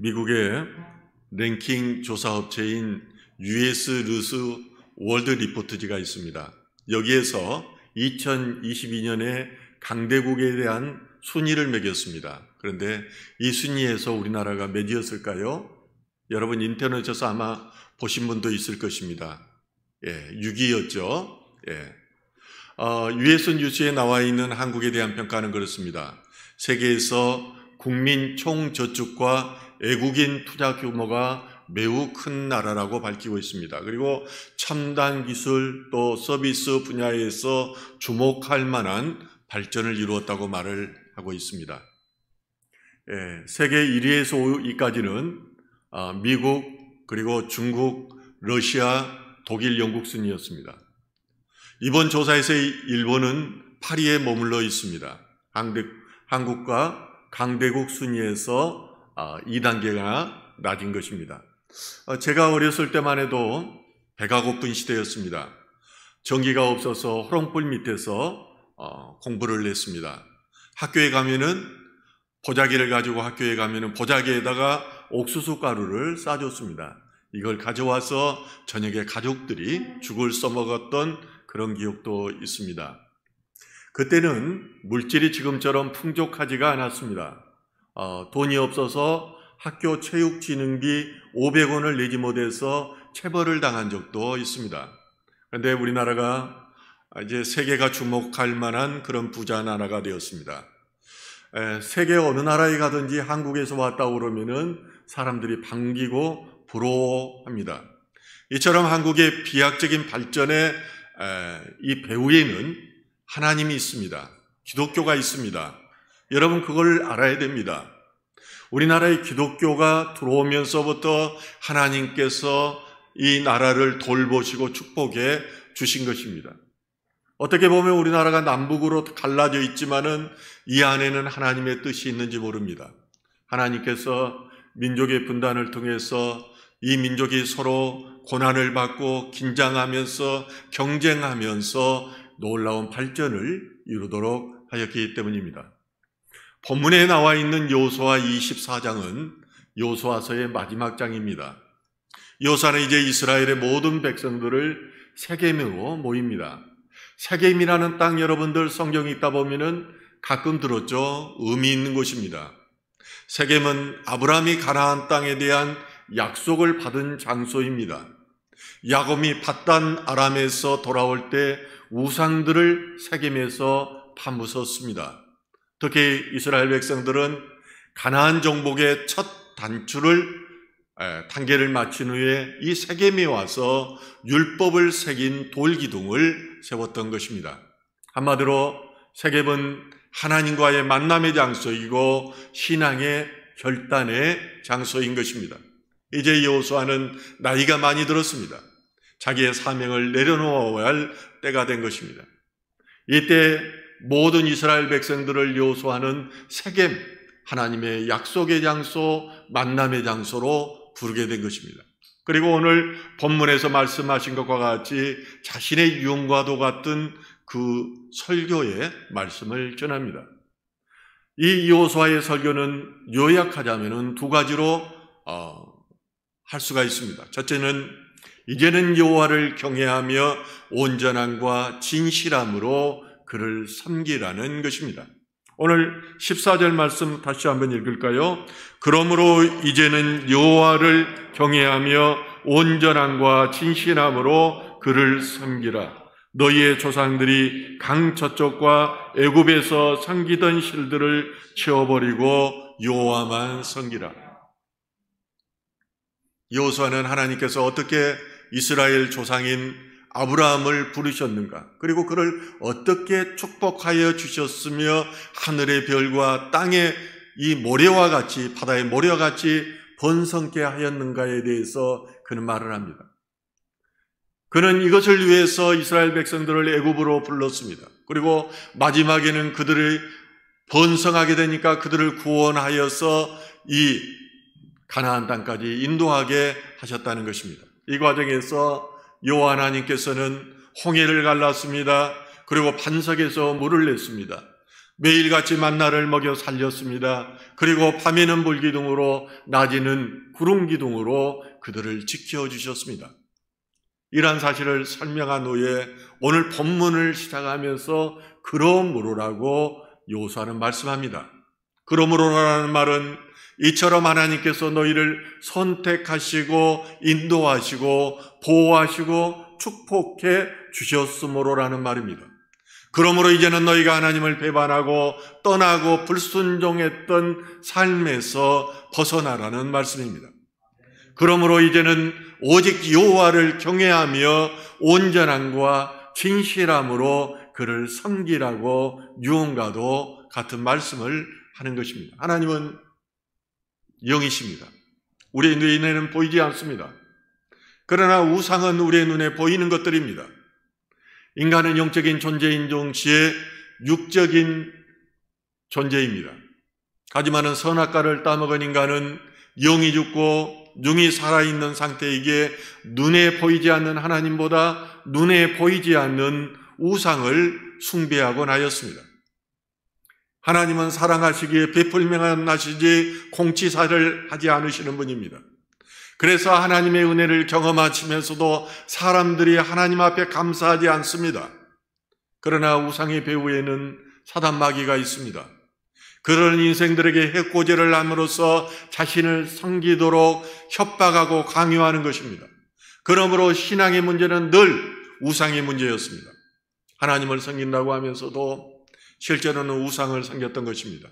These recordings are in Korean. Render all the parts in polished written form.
미국의 랭킹 조사업체인 US 루스 월드 리포트지가 있습니다. 여기에서 2022년에 강대국에 대한 순위를 매겼습니다. 그런데 이 순위에서 우리나라가 몇이었을까요? 여러분 인터넷에서 아마 보신 분도 있을 것입니다. 6위였죠. US 뉴스에 나와 있는 한국에 대한 평가는 그렇습니다. 세계에서 국민 총저축과 외국인 투자 규모가 매우 큰 나라라고 밝히고 있습니다. 그리고 첨단 기술 또 서비스 분야에서 주목할 만한 발전을 이루었다고 말을 하고 있습니다. 세계 1위에서 5위까지는 미국, 그리고 중국, 러시아, 독일, 영국 순이었습니다. 이번 조사에서 일본은 8위에 머물러 있습니다. 한국과 강대국 순위에서 2단계가 낮은 것입니다. 제가 어렸을 때만 해도 배가 고픈 시대였습니다. 전기가 없어서 호롱불 밑에서 공부를 했습니다. 학교에 가면은 보자기를 가지고 학교에 가면은 보자기에다가 옥수수 가루를 싸줬습니다. 이걸 가져와서 저녁에 가족들이 죽을 써먹었던 그런 기억도 있습니다. 그때는 물질이 지금처럼 풍족하지가 않았습니다. 돈이 없어서 학교 체육진흥비 500원을 내지 못해서 체벌을 당한 적도 있습니다. 그런데 우리나라가 이제 세계가 주목할 만한 그런 부자 나라가 되었습니다. 세계 어느 나라에 가든지 한국에서 왔다 그러면은 사람들이 반기고 부러워합니다. 이처럼 한국의 비약적인 발전의 이 배후에는 하나님이 있습니다. 기독교가 있습니다. 여러분 그걸 알아야 됩니다. 우리나라의 기독교가 들어오면서부터 하나님께서 이 나라를 돌보시고 축복해 주신 것입니다. 어떻게 보면 우리나라가 남북으로 갈라져 있지만은 이 안에는 하나님의 뜻이 있는지 모릅니다. 하나님께서 민족의 분단을 통해서 이 민족이 서로 고난을 받고 긴장하면서 경쟁하면서 놀라운 발전을 이루도록 하였기 때문입니다. 본문에 나와 있는 여호수아 24장은 여호수아서의 마지막 장입니다. 여호수아는 이제 이스라엘의 모든 백성들을 세겜으로 모입니다. 세겜이라는 땅 여러분들 성경 읽다 보면은 가끔 들었죠. 의미 있는 곳입니다. 세겜은 아브라함이 가나안 땅에 대한 약속을 받은 장소입니다. 야곱이 밧단 아람에서 돌아올 때 우상들을 세겜에서 파묻었습니다. 특히 이스라엘 백성들은 가나안 정복의 첫 단계를 마친 후에 이 세겜에 와서 율법을 새긴 돌기둥을 세웠던 것입니다. 한마디로 세겜은 하나님과의 만남의 장소이고 신앙의 결단의 장소인 것입니다. 이제 여호수아는 나이가 많이 들었습니다. 자기의 사명을 내려놓아야 할 때가 된 것입니다. 이때 모든 이스라엘 백성들을 여호수아는 세겜, 하나님의 약속의 장소, 만남의 장소로 부르게 된 것입니다. 그리고 오늘 본문에서 말씀하신 것과 같이 자신의 유언과도 같은 그 설교의 말씀을 전합니다. 이 여호수아의 설교는 요약하자면 두 가지로 할 수가 있습니다. 첫째는 이제는 여호와를 경외하며 온전함과 진실함으로 그를 섬기라는 것입니다. 오늘 14절 말씀 다시 한번 읽을까요? 그러므로 이제는 여호와를 경외하며 온전함과 진실함으로 그를 섬기라. 너희의 조상들이 강 저쪽과 애굽에서 섬기던 신들을 치워버리고 여호와만 섬기라. 여호수아는 하나님께서 어떻게 이스라엘 조상인 아브라함을 부르셨는가, 그리고 그를 어떻게 축복하여 주셨으며 하늘의 별과 땅의 이 모래와 같이, 바다의 모래와 같이 번성케 하였는가에 대해서 그는 말을 합니다. 그는 이것을 위해서 이스라엘 백성들을 애굽으로 불렀습니다. 그리고 마지막에는 그들을 번성하게 되니까 그들을 구원하여서 이 가나안 땅까지 인도하게 하셨다는 것입니다. 이 과정에서 여호와 하나님께서는 홍해를 갈랐습니다. 그리고 반석에서 물을 냈습니다. 매일같이 만나를 먹여 살렸습니다. 그리고 밤에는 불기둥으로 낮에는 구름기둥으로 그들을 지켜주셨습니다. 이러한 사실을 설명한 후에 오늘 본문을 시작하면서 그러므로라고 여호수아는 말씀합니다. 그러므로라는 말은 이처럼 하나님께서 너희를 선택하시고 인도하시고 보호하시고 축복해 주셨으므로라는 말입니다. 그러므로 이제는 너희가 하나님을 배반하고 떠나고 불순종했던 삶에서 벗어나라는 말씀입니다. 그러므로 이제는 오직 여호와를 경외하며 온전함과 진실함으로 그를 섬기라고 유언과도 같은 말씀을 하는 것입니다. 하나님은 영이십니다. 우리의 눈에는 보이지 않습니다. 그러나 우상은 우리의 눈에 보이는 것들입니다. 인간은 영적인 존재인 동시에 육적인 존재입니다. 하지만 선악과를 따먹은 인간은 영이 죽고 영이 살아있는 상태이기에 눈에 보이지 않는 하나님보다 눈에 보이지 않는 우상을 숭배하곤 하였습니다. 하나님은 사랑하시기에 베풀면 하시지 공치사를 하지 않으시는 분입니다. 그래서 하나님의 은혜를 경험하시면서도 사람들이 하나님 앞에 감사하지 않습니다. 그러나 우상의 배후에는 사단 마귀가 있습니다. 그런 인생들에게 해코지를 함으로써 자신을 섬기도록 협박하고 강요하는 것입니다. 그러므로 신앙의 문제는 늘 우상의 문제였습니다. 하나님을 섬긴다고 하면서도 실제로는 우상을 섬겼던 것입니다.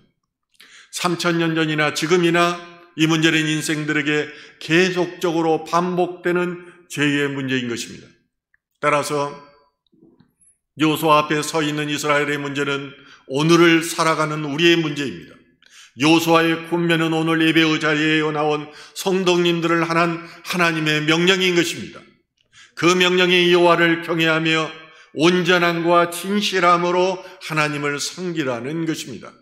3000년 전이나 지금이나 이 문제는 인생들에게 계속적으로 반복되는 죄의 문제인 것입니다. 따라서 여호수아 앞에 서 있는 이스라엘의 문제는 오늘을 살아가는 우리의 문제입니다. 여호수아의 군면은 오늘 예배의 자리에 나온 성도님들을 향한 하나님의 명령인 것입니다. 그 명령이 여호와를 경외하며 온전함과 진실함으로 하나님을 섬기라는 것입니다.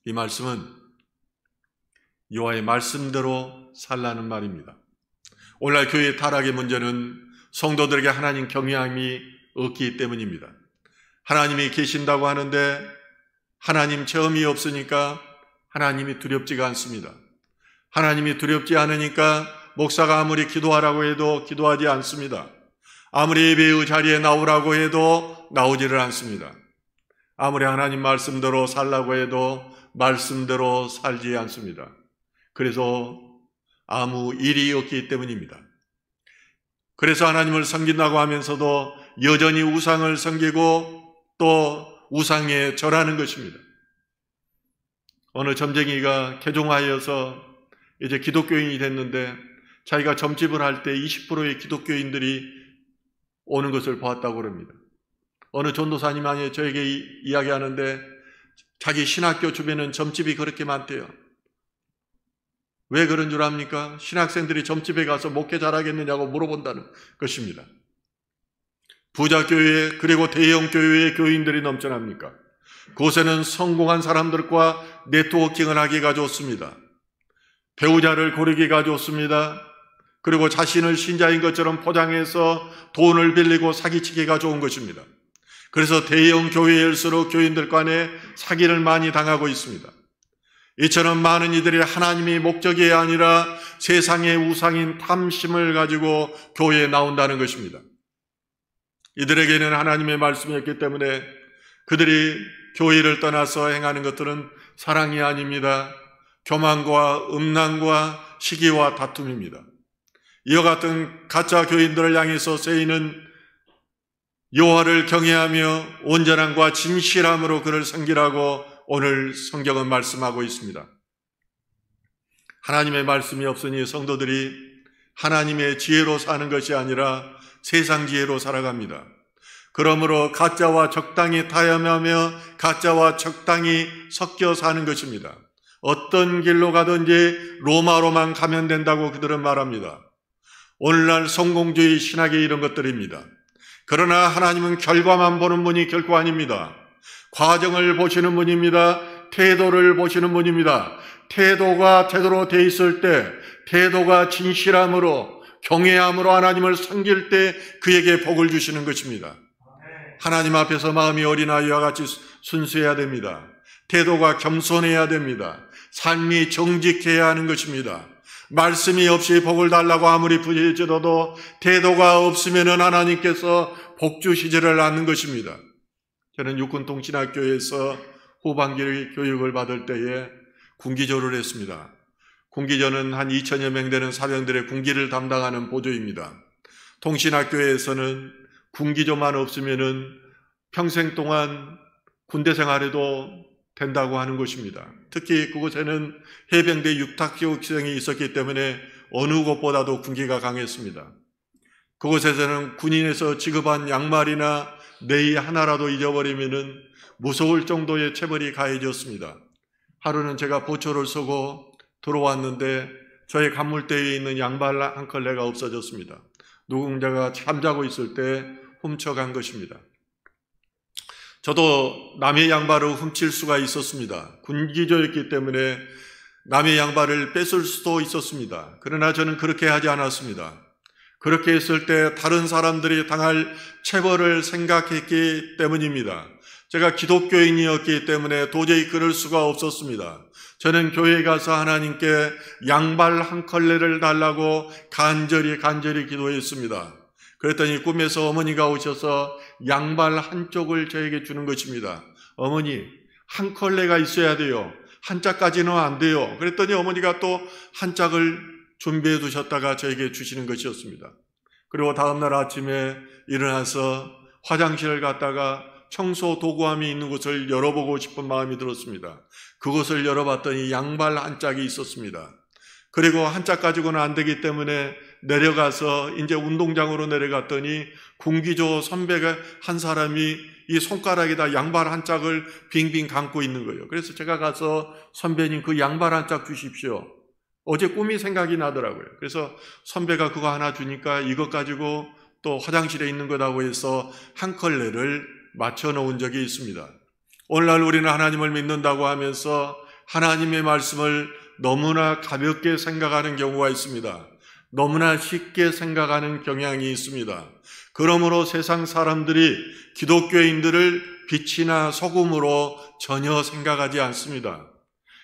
이 말씀은 여호와의 말씀대로 살라는 말입니다. 오늘날 교회의 타락의 문제는 성도들에게 하나님 경외함이 없기 때문입니다. 하나님이 계신다고 하는데 하나님 체험이 없으니까 하나님이 두렵지가 않습니다. 하나님이 두렵지 않으니까 목사가 아무리 기도하라고 해도 기도하지 않습니다. 아무리 예배의 자리에 나오라고 해도 나오지를 않습니다. 아무리 하나님 말씀대로 살라고 해도 말씀대로 살지 않습니다. 그래서 아무 일이 없기 때문입니다. 그래서 하나님을 섬긴다고 하면서도 여전히 우상을 섬기고 또 우상에 절하는 것입니다. 어느 점쟁이가 개종하여서 이제 기독교인이 됐는데 자기가 점집을 할 때 20%의 기독교인들이 오는 것을 보았다고 그럽니다. 어느 전도사님이 저에게 이야기하는데 자기 신학교 주변은 점집이 그렇게 많대요. 왜 그런 줄 압니까? 신학생들이 점집에 가서 목회 잘하겠느냐고 물어본다는 것입니다. 부자교회 그리고 대형교회의 교인들이 넘쳐납니까? 그곳에는 성공한 사람들과 네트워킹을 하기가 좋습니다. 배우자를 고르기가 좋습니다. 그리고 자신을 신자인 것처럼 포장해서 돈을 빌리고 사기치기가 좋은 것입니다. 그래서 대형 교회일수록 교인들 간에 사기를 많이 당하고 있습니다. 이처럼 많은 이들이 하나님의 목적이 아니라 세상의 우상인 탐심을 가지고 교회에 나온다는 것입니다. 이들에게는 하나님의 말씀이었기 때문에 그들이 교회를 떠나서 행하는 것들은 사랑이 아닙니다. 교만과 음란과 시기와 다툼입니다. 이와 같은 가짜 교인들을 향해서 세이는 여호와를 경외하며 온전함과 진실함으로 그를 섬기라고 오늘 성경은 말씀하고 있습니다. 하나님의 말씀이 없으니 성도들이 하나님의 지혜로 사는 것이 아니라 세상 지혜로 살아갑니다. 그러므로 가짜와 적당히 타협하며 가짜와 적당히 섞여 사는 것입니다. 어떤 길로 가든지 로마로만 가면 된다고 그들은 말합니다. 오늘날 성공주의 신학의 이런 것들입니다. 그러나 하나님은 결과만 보는 분이 결코 아닙니다. 과정을 보시는 분입니다. 태도를 보시는 분입니다. 태도가 제대로 돼 있을 때, 태도가 진실함으로 경외함으로 하나님을 섬길 때 그에게 복을 주시는 것입니다. 하나님 앞에서 마음이 어린아이와 같이 순수해야 됩니다. 태도가 겸손해야 됩니다. 삶이 정직해야 하는 것입니다. 말씀이 없이 복을 달라고 아무리 부질지라도 태도가 없으면 하나님께서 복 주시지를 않는 것입니다. 저는 육군통신학교에서 후반기 교육을 받을 때에 군기조를 했습니다. 군기조는 한 2,000여 명 되는 사병들의 군기를 담당하는 보조입니다. 통신학교에서는 군기조만 없으면은 평생 동안 군대 생활해도 된다고 하는 것입니다. 특히 그곳에는 해병대 육탁교육생이 있었기 때문에 어느 곳보다도 군기가 강했습니다. 그곳에서는 군인에서 지급한 양말이나 네이 하나라도 잊어버리면은 무서울 정도의 체벌이 가해졌습니다. 하루는 제가 보초를 서고 들어왔는데 저의 간물대에 있는 양말 한 컬레가 없어졌습니다. 누군가가 잠자고 있을 때 훔쳐간 것입니다. 저도 남의 양발을 훔칠 수가 있었습니다. 군기조였기 때문에 남의 양발을 뺏을 수도 있었습니다. 그러나 저는 그렇게 하지 않았습니다. 그렇게 했을 때 다른 사람들이 당할 체벌을 생각했기 때문입니다. 제가 기독교인이었기 때문에 도저히 그럴 수가 없었습니다. 저는 교회에 가서 하나님께 양발 한 컬레를 달라고 간절히 기도했습니다. 그랬더니 꿈에서 어머니가 오셔서 양발 한쪽을 저에게 주는 것입니다. 어머니, 한 컬레가 있어야 돼요. 한 짝까지는 안 돼요. 그랬더니 어머니가 또 한 짝을 준비해 두셨다가 저에게 주시는 것이었습니다. 그리고 다음날 아침에 일어나서 화장실을 갔다가 청소 도구함이 있는 곳을 열어보고 싶은 마음이 들었습니다. 그곳을 열어봤더니 양발 한 짝이 있었습니다. 그리고 한 짝 가지고는 안 되기 때문에 내려가서 이제 운동장으로 내려갔더니 군기조 선배가 한 사람이 이 손가락에다 양발 한 짝을 빙빙 감고 있는 거예요. 그래서 제가 가서 선배님 그 양발 한 짝 주십시오. 어제 꿈이 생각이 나더라고요. 그래서 선배가 그거 하나 주니까 이것 가지고 또 화장실에 있는 거라고 해서 한 컬레를 맞춰 놓은 적이 있습니다. 오늘날 우리는 하나님을 믿는다고 하면서 하나님의 말씀을 너무나 가볍게 생각하는 경우가 있습니다. 너무나 쉽게 생각하는 경향이 있습니다. 그러므로 세상 사람들이 기독교인들을 빛이나 소금으로 전혀 생각하지 않습니다.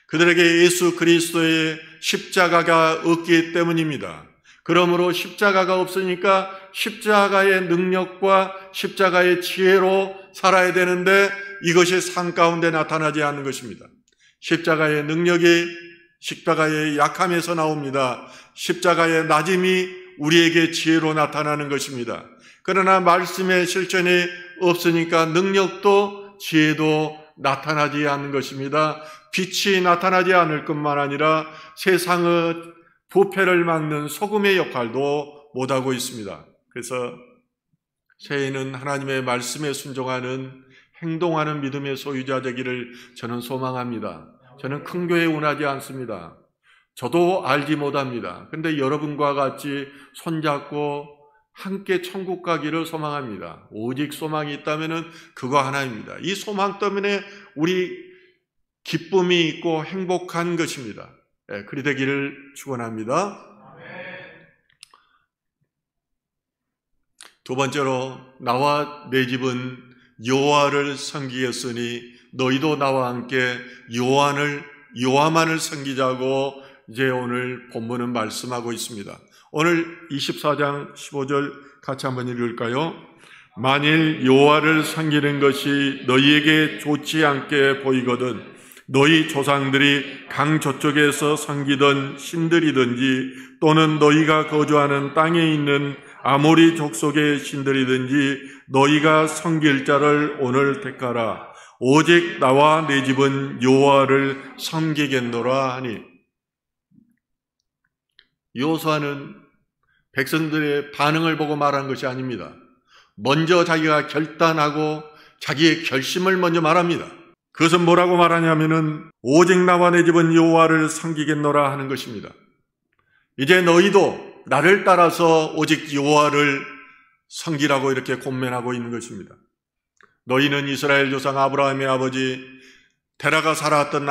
그들에게 예수 그리스도의 십자가가 없기 때문입니다. 그러므로 십자가가 없으니까 십자가의 능력과 십자가의 지혜로 살아야 되는데 이것이 삶 가운데 나타나지 않는 것입니다. 십자가의 능력이 십자가의 약함에서 나옵니다. 십자가의 낮음이 우리에게 지혜로 나타나는 것입니다. 그러나 말씀의 실천이 없으니까 능력도 지혜도 나타나지 않는 것입니다. 빛이 나타나지 않을 것만 아니라 세상의 부패를 막는 소금의 역할도 못하고 있습니다. 그래서 새해에는 하나님의 말씀에 순종하는 행동하는 믿음의 소유자 되기를 저는 소망합니다. 저는 큰 교회에 원하지 않습니다. 저도 알지 못합니다. 그런데 여러분과 같이 손잡고 함께 천국 가기를 소망합니다. 오직 소망이 있다면 그거 하나입니다. 이 소망 때문에 우리 기쁨이 있고 행복한 것입니다. 그리 되기를 축원합니다. 두 번째로 나와 내 집은 여호와를 섬기겠으니 너희도 나와 함께 여호와만을 섬기자고 이제 오늘 본문은 말씀하고 있습니다. 오늘 24장 15절 같이 한번 읽을까요? 만일 여호와를 섬기는 것이 너희에게 좋지 않게 보이거든 너희 조상들이 강 저쪽에서 섬기던 신들이든지 또는 너희가 거주하는 땅에 있는 아모리 족속의 신들이든지 너희가 섬길 자를 오늘 택하라. 오직 나와 내 집은 여호와를 섬기겠노라 하니. 여호수아는 백성들의 반응을 보고 말한 것이 아닙니다. 먼저 자기가 결단하고 자기의 결심을 먼저 말합니다. 그것은 뭐라고 말하냐면은 오직 나와 내 집은 여호와를 섬기겠노라 하는 것입니다. 이제 너희도 나를 따라서 오직 여호와를 섬기라고 이렇게 권면하고 있는 것입니다. 너희는 이스라엘 조상 아브라함의 아버지 데라가 살아왔던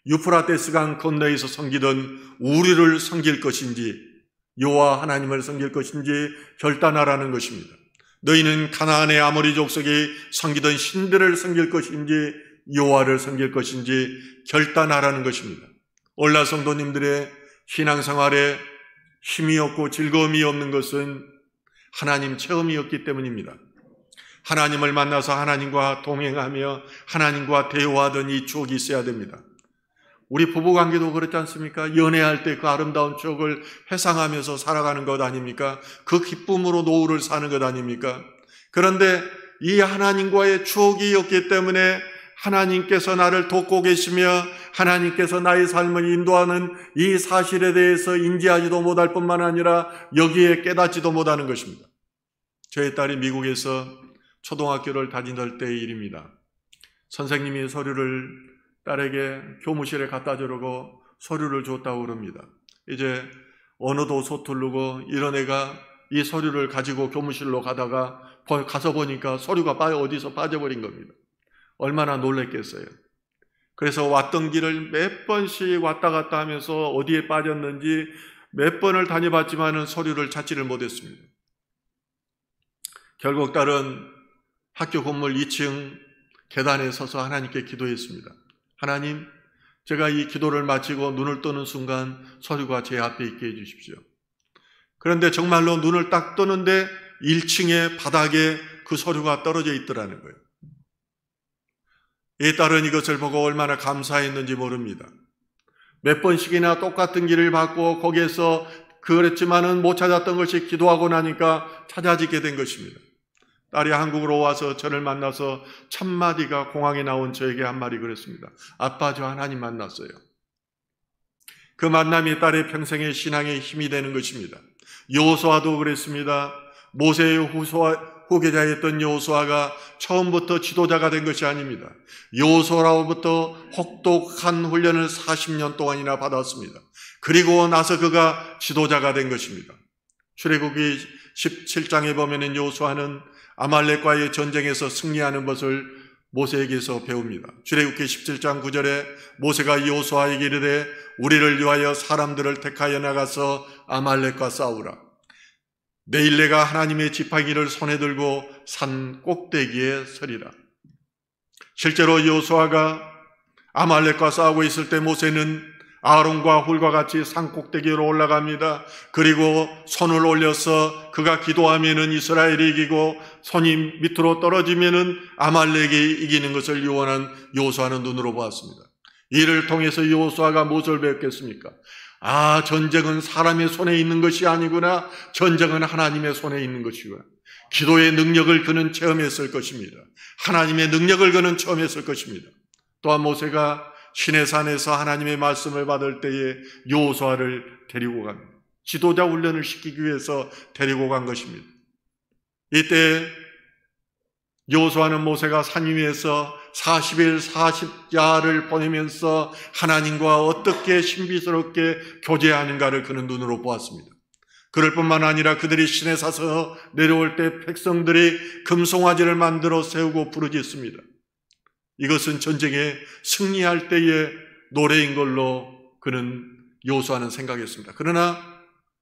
유프라테스 강 건너에서 섬기던 우리를 섬길 것인지 여호와 하나님을 섬길 것인지 결단하라는 것입니다. 너희는 가나안의 아모리 족속이 섬기던 신들을 섬길 것인지 여호와를 섬길 것인지 결단하라는 것입니다. 올라 성도님들의 신앙생활에 힘이 없고 즐거움이 없는 것은 하나님 체험이었기 때문입니다. 하나님을 만나서 하나님과 동행하며 하나님과 대화하던 이 추억이 있어야 됩니다. 우리 부부관계도 그렇지 않습니까? 연애할 때 그 아름다운 추억을 회상하면서 살아가는 것 아닙니까? 그 기쁨으로 노후를 사는 것 아닙니까? 그런데 이 하나님과의 추억이었기 때문에 하나님께서 나를 돕고 계시며 하나님께서 나의 삶을 인도하는 이 사실에 대해서 인지하지도 못할 뿐만 아니라 여기에 깨닫지도 못하는 것입니다. 저희 딸이 미국에서 초등학교를 다니던 때의 일입니다. 선생님이 서류를 딸에게 교무실에 갖다 주려고 서류를 줬다고 그럽니다. 이제 언어도 서투르고 이런 애가 이 서류를 가지고 교무실로 가서 보니까 서류가 어디서 빠져버린 겁니다. 얼마나 놀랬겠어요. 그래서 왔던 길을 몇 번씩 왔다 갔다 하면서 어디에 빠졌는지 몇 번을 다녀봤지만은 서류를 찾지를 못했습니다. 결국 딸은 학교 건물 2층 계단에 서서 하나님께 기도했습니다. 하나님, 제가 이 기도를 마치고 눈을 뜨는 순간 서류가 제 앞에 있게 해주십시오. 그런데 정말로 눈을 딱 뜨는데 1층의 바닥에 그 서류가 떨어져 있더라는 거예요. 이 딸은 이것을 보고 얼마나 감사했는지 모릅니다. 몇 번씩이나 똑같은 길을 받고 거기에서 그랬지만은 못 찾았던 것이 기도하고 나니까 찾아지게 된 것입니다. 딸이 한국으로 와서 저를 만나서 첫 마디가 공항에 나온 저에게 한 말이 그랬습니다. 아빠, 저 하나님 만났어요. 그 만남이 딸의 평생의 신앙의 힘이 되는 것입니다. 여호수아도 그랬습니다. 모세의 후계자였던 여호수아가 처음부터 지도자가 된 것이 아닙니다. 여호수아로부터 혹독한 훈련을 40년 동안이나 받았습니다. 그리고 나서 그가 지도자가 된 것입니다. 출애굽기 17장에 보면은 여호수아는 아말렉과의 전쟁에서 승리하는 것을 모세에게서 배웁니다. 출애굽기 17장 9절에 모세가 여호수아에게 이르되 우리를 위하여 사람들을 택하여 나가서 아말렉과 싸우라. 내일 내가 하나님의 지팡이를 손에 들고 산 꼭대기에 서리라. 실제로 여호수아가 아말렉과 싸우고 있을 때 모세는 아론과 훌과 같이 산 꼭대기로 올라갑니다. 그리고 손을 올려서 그가 기도하면은 이스라엘이 이기고 손이 밑으로 떨어지면은 아말렉이 이기는 것을 유언한 여호수아는 눈으로 보았습니다. 이를 통해서 여호수아가 무엇을 배웠겠습니까? 아, 전쟁은 사람의 손에 있는 것이 아니구나. 전쟁은 하나님의 손에 있는 것이구나. 기도의 능력을 그는 체험했을 것입니다. 하나님의 능력을 그는 체험했을 것입니다. 또한 모세가 시내산에서 하나님의 말씀을 받을 때에 여호수아를 데리고 갑니다. 지도자 훈련을 시키기 위해서 데리고 간 것입니다. 이때 여호수아는 모세가 산 위에서 40일 40야를 보내면서 하나님과 어떻게 신비스럽게 교제하는가를 그는 눈으로 보았습니다. 그럴 뿐만 아니라 그들이 시내산에서 내려올 때 백성들이 금송아지를 만들어 세우고 부르짖습니다. 이것은 전쟁에 승리할 때의 노래인 걸로 그는 여호수아는 생각했습니다. 그러나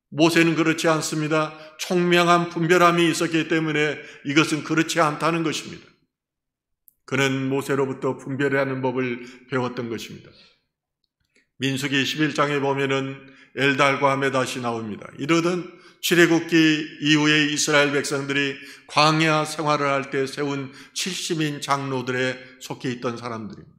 모세는 그렇지 않습니다. 총명한 분별함이 있었기 때문에 이것은 그렇지 않다는 것입니다. 그는 모세로부터 분별하는 법을 배웠던 것입니다. 민수기 11장에 보면은 엘달과 메닷이 나옵니다. 이러던 출애굽기 이후에 이스라엘 백성들이 광야 생활을 할 때 세운 70인 장로들에 속해 있던 사람들입니다.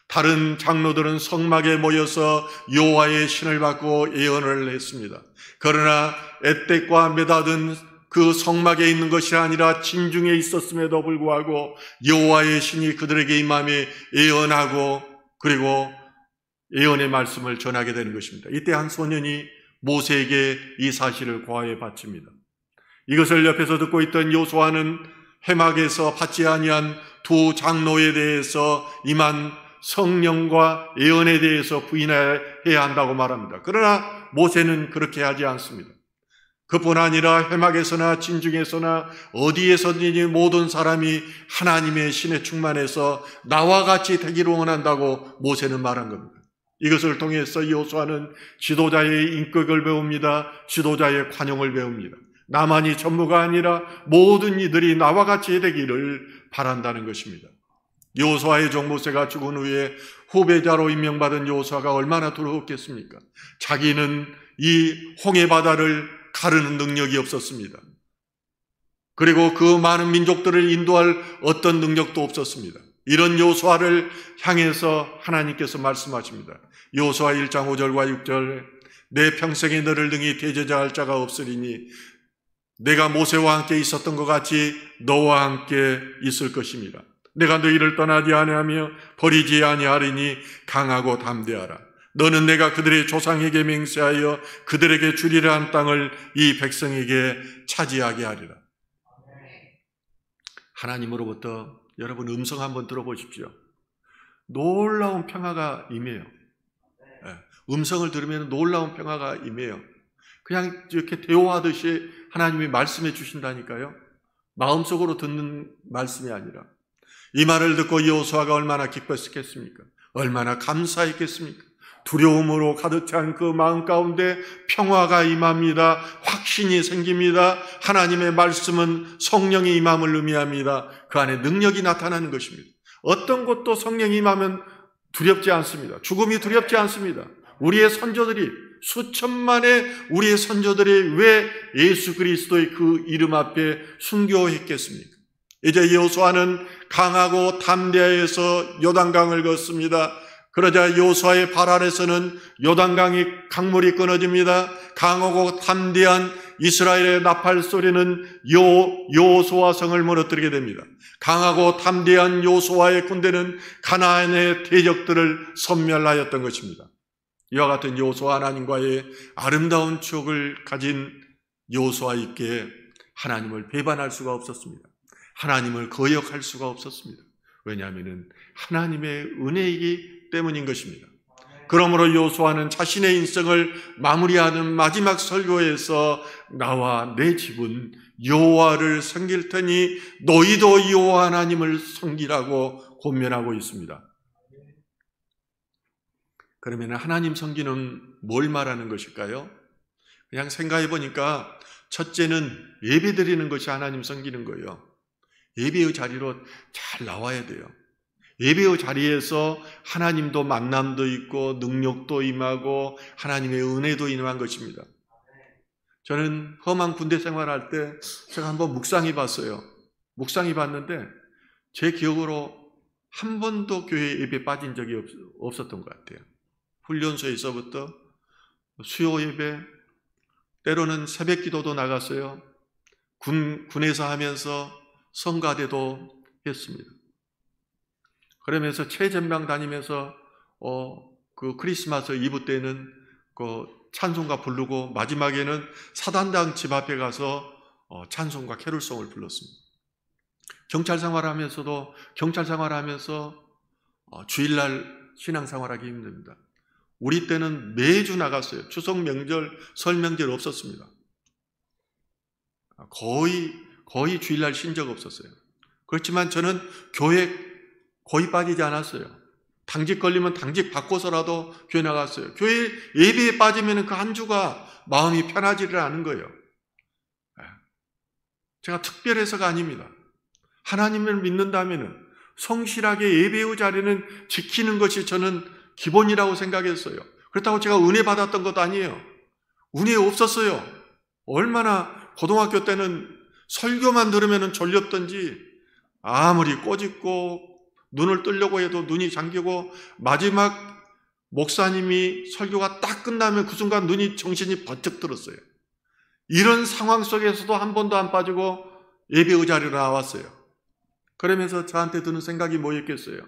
다른 장로들은 성막에 모여서 여호와의 신을 받고 예언을 했습니다. 그러나 에텍과 메닷은 그 성막에 있는 것이 아니라 진중에 있었음에도 불구하고 여호와의 신이 그들에게 임함에 예언하고 그리고 예언의 말씀을 전하게 되는 것입니다. 이때 한 소년이 모세에게 이 사실을 고하여 바칩니다. 이것을 옆에서 듣고 있던 여호수아는 회막에서 받지 아니한 두 장로에 대해서 임한 성령과 예언에 대해서 부인해야 한다고 말합니다. 그러나 모세는 그렇게 하지 않습니다. 그뿐 아니라 회막에서나 진중에서나 어디에서든지 모든 사람이 하나님의 신에 충만해서 나와 같이 되기를 원한다고 모세는 말한 겁니다. 이것을 통해서 여호수아는 지도자의 인격을 배웁니다. 지도자의 관용을 배웁니다. 나만이 전부가 아니라 모든 이들이 나와 같이 되기를 바란다는 것입니다. 여호수아의 종 모세가 죽은 후에 후배자로 임명받은 여호수아가 얼마나 두려웠겠습니까? 자기는 이 홍해 바다를 가르는 능력이 없었습니다. 그리고 그 많은 민족들을 인도할 어떤 능력도 없었습니다. 이런 여호수아를 향해서 하나님께서 말씀하십니다. 여호수아 1장 5절과 6절, 내 평생에 너를 등이 대제자할 자가 없으리니 내가 모세와 함께 있었던 것 같이 너와 함께 있을 것입니다. 내가 너희를 떠나지 아니하며 버리지 아니하리니 강하고 담대하라. 너는 내가 그들의 조상에게 맹세하여 그들에게 주리라 한 땅을 이 백성에게 차지하게 하리라. 하나님으로부터 여러분 음성 한번 들어보십시오. 놀라운 평화가 임해요. 음성을 들으면 놀라운 평화가 임해요. 그냥 이렇게 대화하듯이 하나님이 말씀해 주신다니까요. 마음속으로 듣는 말씀이 아니라. 이 말을 듣고 여호수아가 얼마나 기뻤겠습니까? 얼마나 감사했겠습니까? 두려움으로 가득 찬 그 마음 가운데 평화가 임합니다. 확신이 생깁니다. 하나님의 말씀은 성령의 임함을 의미합니다. 그 안에 능력이 나타나는 것입니다. 어떤 것도 성령이 임하면 두렵지 않습니다. 죽음이 두렵지 않습니다. 우리의 선조들이 수천만의 우리의 선조들이 왜 예수 그리스도의 그 이름 앞에 순교했겠습니까? 이제 여호수아는 강하고 담대해서 요단강을 걷습니다. 그러자 여호수아의 발 아래서는 요단강이 강물이 끊어집니다. 강하고 담대한 이스라엘의 나팔 소리는 여호수아 성을 무너뜨리게 됩니다. 강하고 담대한 여호수아의 군대는 가나안의 대적들을 섬멸하였던 것입니다. 이와 같은 여호수아 하나님과의 아름다운 추억을 가진 여호수아에게 하나님을 배반할 수가 없었습니다. 하나님을 거역할 수가 없었습니다. 왜냐하면 하나님의 은혜이기 때문인 것입니다. 그러므로 여호수아는 자신의 인생을 마무리하는 마지막 설교에서 나와 내 집은 여호와를 섬길 테니 너희도 여호와 하나님을 섬기라고 권면하고 있습니다. 그러면 하나님 섬기는 뭘 말하는 것일까요? 그냥 생각해 보니까 첫째는 예배 드리는 것이 하나님 섬기는 거예요. 예배의 자리로 잘 나와야 돼요. 예배의 자리에서 하나님도 만남도 있고 능력도 임하고 하나님의 은혜도 임한 것입니다. 저는 험한 군대 생활할 때 제가 한번 묵상해 봤어요. 묵상해 봤는데 제 기억으로 한 번도 교회 예배 빠진 적이 없었던 것 같아요. 훈련소에서부터 수요 예배, 때로는 새벽 기도도 나갔어요. 군에서 하면서 성가대도 했습니다. 그러면서 최전방 다니면서 그 크리스마스 이브 때는 그 찬송가 부르고 마지막에는 사단장 집 앞에 가서 찬송가 캐롤송을 불렀습니다. 경찰 생활하면서도 주일날 신앙생활하기 힘듭니다. 우리 때는 매주 나갔어요. 추석 명절, 설 명절 없었습니다. 거의 주일날 쉰 적 없었어요. 그렇지만 저는 교회 거의 빠지지 않았어요. 당직 걸리면 당직 바꿔서라도 교회 나갔어요. 교회 예배에 빠지면 그 한 주가 마음이 편하지를 않은 거예요. 제가 특별해서가 아닙니다. 하나님을 믿는다면 성실하게 예배의 자리는 지키는 것이 저는 기본이라고 생각했어요. 그렇다고 제가 은혜 받았던 것도 아니에요. 은혜 없었어요. 얼마나 고등학교 때는 설교만 들으면 졸렸던지 아무리 꼬집고 눈을 뜨려고 해도 눈이 잠기고 마지막 목사님이 설교가 딱 끝나면 그 순간 정신이 번쩍 들었어요. 이런 상황 속에서도 한 번도 안 빠지고 예배의 자리로 나왔어요. 그러면서 저한테 드는 생각이 뭐였겠어요?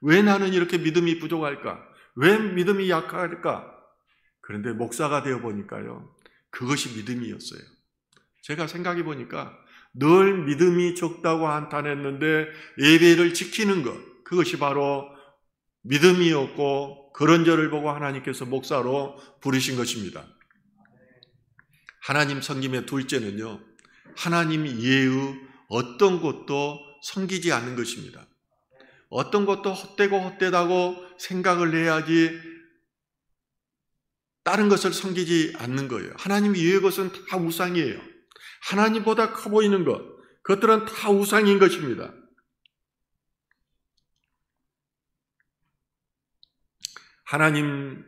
왜 나는 이렇게 믿음이 부족할까? 왜 믿음이 약할까? 그런데 목사가 되어 보니까요, 그것이 믿음이었어요. 제가 생각해 보니까 늘 믿음이 적다고 한탄했는데 예배를 지키는 것, 그것이 바로 믿음이었고 그런 저를 보고 하나님께서 목사로 부르신 것입니다. 하나님 섬김의 둘째는요, 하나님 이외의 어떤 것도 섬기지 않는 것입니다. 어떤 것도 헛되다고 생각을 해야지 다른 것을 섬기지 않는 거예요. 하나님 이외의 것은 다 우상이에요. 하나님보다 커 보이는 것, 그것들은 다 우상인 것입니다. 하나님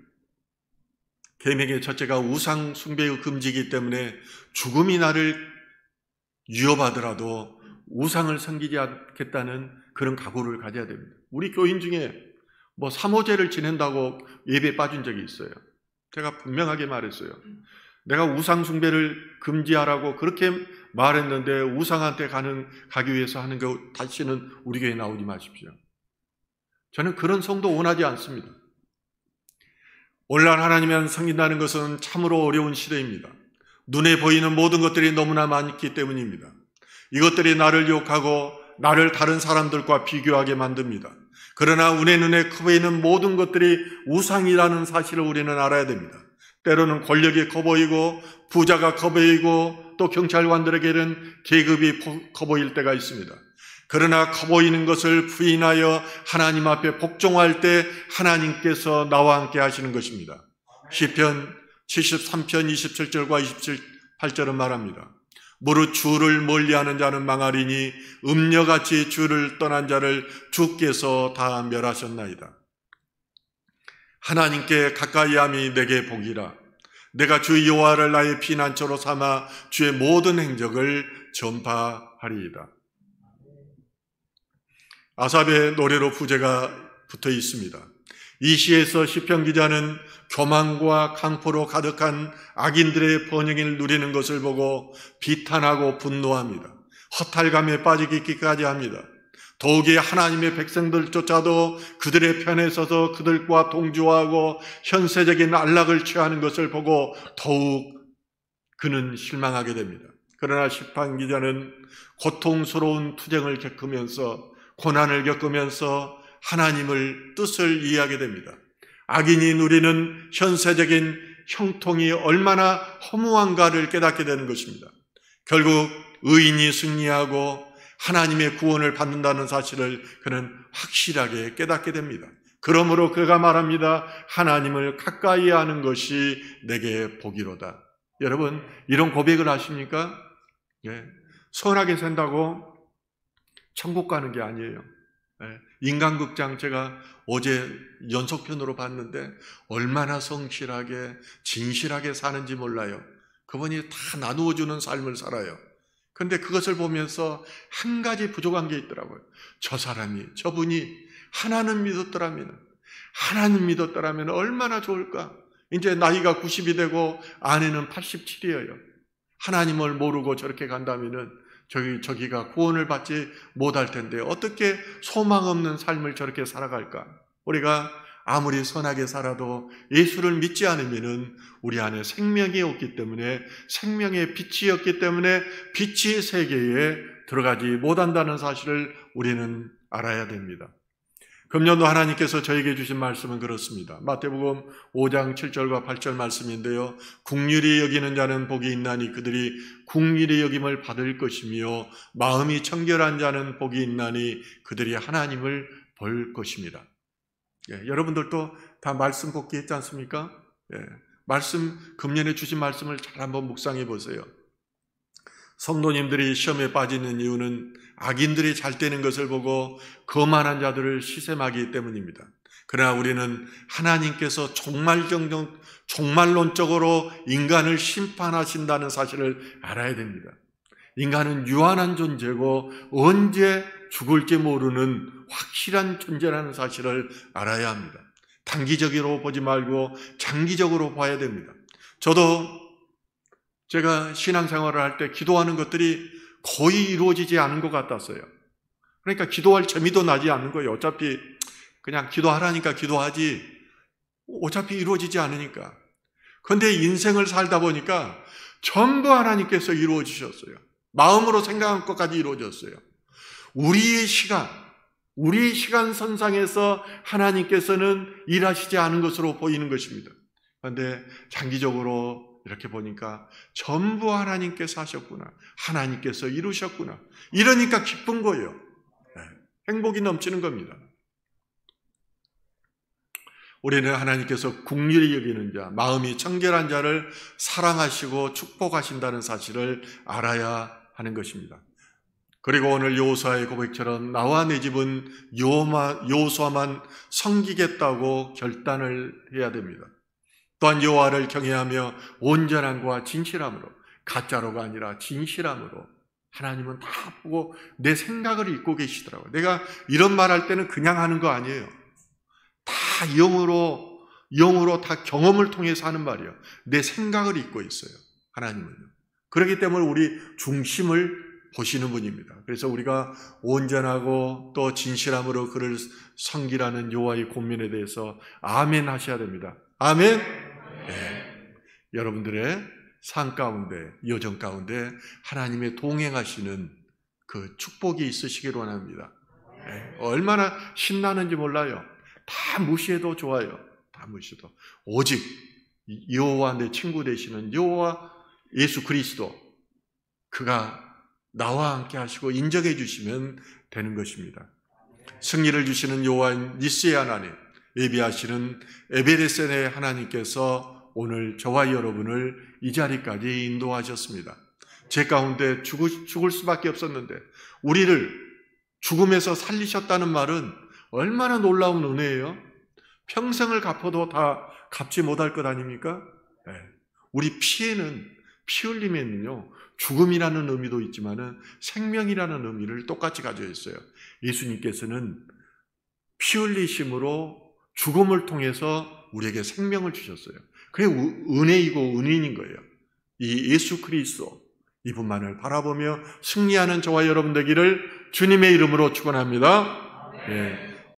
계명의 첫째가 우상 숭배의 금지이기 때문에 죽음이 나를 위협하더라도 우상을 섬기지 않겠다는 그런 각오를 가져야 됩니다. 우리 교인 중에 삼오제를 지낸다고 예배에 빠진 적이 있어요. 제가 분명하게 말했어요. 내가 우상 숭배를 금지하라고 그렇게 말했는데 우상한테 가기 위해서 하는 거 다시는 우리 교회에 나오지 마십시오. 저는 그런 성도 원하지 않습니다. 오늘날 하나님을 섬긴다는 것은 참으로 어려운 시대입니다. 눈에 보이는 모든 것들이 너무나 많기 때문입니다. 이것들이 나를 유혹하고 나를 다른 사람들과 비교하게 만듭니다. 그러나 우리 눈에 커 보이는 모든 것들이 우상이라는 사실을 우리는 알아야 됩니다. 때로는 권력이 커 보이고 부자가 커 보이고 또 경찰관들에게는 계급이 커 보일 때가 있습니다. 그러나 커 보이는 것을 부인하여 하나님 앞에 복종할 때 하나님께서 나와 함께 하시는 것입니다. 시편 73편 27절과 28절은 말합니다. 무릇 주를 멀리하는 자는 망하리니 음녀같이 주를 떠난 자를 주께서 다 멸하셨나이다. 하나님께 가까이함이 내게 복이라. 내가 주 여호와를 나의 피난처로 삼아 주의 모든 행적을 전파하리이다. 아삽의 노래로 부제가 붙어 있습니다. 이 시에서 시편 기자는 교만과 강포로 가득한 악인들의 번영을 누리는 것을 보고 비탄하고 분노합니다. 허탈감에 빠지기까지 합니다. 더욱이 하나님의 백성들조차도 그들의 편에 서서 그들과 동조하고 현세적인 안락을 취하는 것을 보고 더욱 그는 실망하게 됩니다. 그러나 시편 기자는 고통스러운 투쟁을 겪으면서 고난을 겪으면서 하나님을 뜻을 이해하게 됩니다. 악인이 누리는 현세적인 형통이 얼마나 허무한가를 깨닫게 되는 것입니다. 결국 의인이 승리하고 하나님의 구원을 받는다는 사실을 그는 확실하게 깨닫게 됩니다. 그러므로 그가 말합니다. 하나님을 가까이 하는 것이 내게 복이로다. 여러분, 이런 고백을 하십니까? 예. 선하게 산다고 천국 가는 게 아니에요. 인간극장 제가 어제 연속편으로 봤는데 얼마나 성실하게 진실하게 사는지 몰라요. 그분이 다 나누어주는 삶을 살아요. 그런데 그것을 보면서 한 가지 부족한 게 있더라고요. 저분이 하나님 믿었더라면 얼마나 좋을까. 이제 나이가 90이 되고 아내는 87이에요. 하나님을 모르고 저렇게 간다면은 저기가 구원을 받지 못할 텐데 어떻게 소망 없는 삶을 저렇게 살아갈까? 우리가 아무리 선하게 살아도 예수를 믿지 않으면은 우리 안에 생명이 없기 때문에 생명의 빛이 없기 때문에 빛이 세계에 들어가지 못한다는 사실을 우리는 알아야 됩니다. 금년도 하나님께서 저에게 주신 말씀은 그렇습니다. 마태복음 5장 7절과 8절 말씀인데요. 긍휼히 여기는 자는 복이 있나니 그들이 긍휼히 여김을 받을 것이며 마음이 청결한 자는 복이 있나니 그들이 하나님을 볼 것입니다. 예, 여러분들도 다 말씀 복귀했지 않습니까? 예, 금년에 주신 말씀을 잘 한번 묵상해 보세요. 성도님들이 시험에 빠지는 이유는 악인들이 잘 되는 것을 보고 거만한 자들을 시샘하기 때문입니다. 그러나 우리는 하나님께서 종말론적으로 인간을 심판하신다는 사실을 알아야 됩니다. 인간은 유한한 존재고 언제 죽을지 모르는 확실한 존재라는 사실을 알아야 합니다. 단기적으로 보지 말고 장기적으로 봐야 됩니다. 제가 신앙생활을 할 때 기도하는 것들이 거의 이루어지지 않은 것 같았어요. 그러니까 기도할 재미도 나지 않는 거예요. 어차피 그냥 기도하라니까 기도하지 어차피 이루어지지 않으니까. 그런데 인생을 살다 보니까 전부 하나님께서 이루어 주셨어요. 마음으로 생각한 것까지 이루어졌어요. 우리의 시간 선상에서 하나님께서는 일하시지 않은 것으로 보이는 것입니다. 그런데 장기적으로 이렇게 보니까 전부 하나님께서 하셨구나. 하나님께서 이루셨구나. 이러니까 기쁜 거예요. 행복이 넘치는 겁니다. 우리는 하나님께서 긍휼히 여기는 자, 마음이 청결한 자를 사랑하시고 축복하신다는 사실을 알아야 하는 것입니다. 그리고 오늘 여호수아의 고백처럼 나와 내 집은 여호수아만 섬기겠다고 결단을 해야 됩니다. 또한 여호와를 경외하며 온전함과 진실함으로, 가짜로가 아니라 진실함으로. 하나님은 다 보고 내 생각을 읽고 계시더라고요. 내가 이런 말할 때는 그냥 하는 거 아니에요. 다 영으로 다 경험을 통해서 하는 말이에요. 내 생각을 읽고 있어요. 하나님은요. 그렇기 때문에 우리 중심을 보시는 분입니다. 그래서 우리가 온전하고 또 진실함으로 그를 섬기라는 여호와의 권면에 대해서 아멘 하셔야 됩니다. 아멘. 네. 여러분들의 삶 가운데, 여정 가운데 하나님의 동행하시는 그 축복이 있으시기를 원합니다. 네. 얼마나 신나는지 몰라요. 다 무시해도 좋아요. 다 무시해도. 오직 여호와 내 친구 되시는 여호와 예수 그리스도, 그가 나와 함께 하시고 인정해 주시면 되는 것입니다. 승리를 주시는 여호와 니스의 하나님, 예비하시는 에베레셀의 하나님께서 오늘 저와 여러분을 이 자리까지 인도하셨습니다. 제 가운데 죽을 수밖에 없었는데 우리를 죽음에서 살리셨다는 말은 얼마나 놀라운 은혜예요. 평생을 갚아도 다 갚지 못할 것 아닙니까? 네. 우리 피 흘림에는요, 죽음이라는 의미도 있지만은 생명이라는 의미를 똑같이 가지고 있어요. 예수님께서는 피 흘리심으로 죽음을 통해서 우리에게 생명을 주셨어요. 그게 은혜이고 은인인 거예요. 이 예수 그리스도, 이분만을 바라보며 승리하는 저와 여러분 되기를 주님의 이름으로 축원합니다. 네.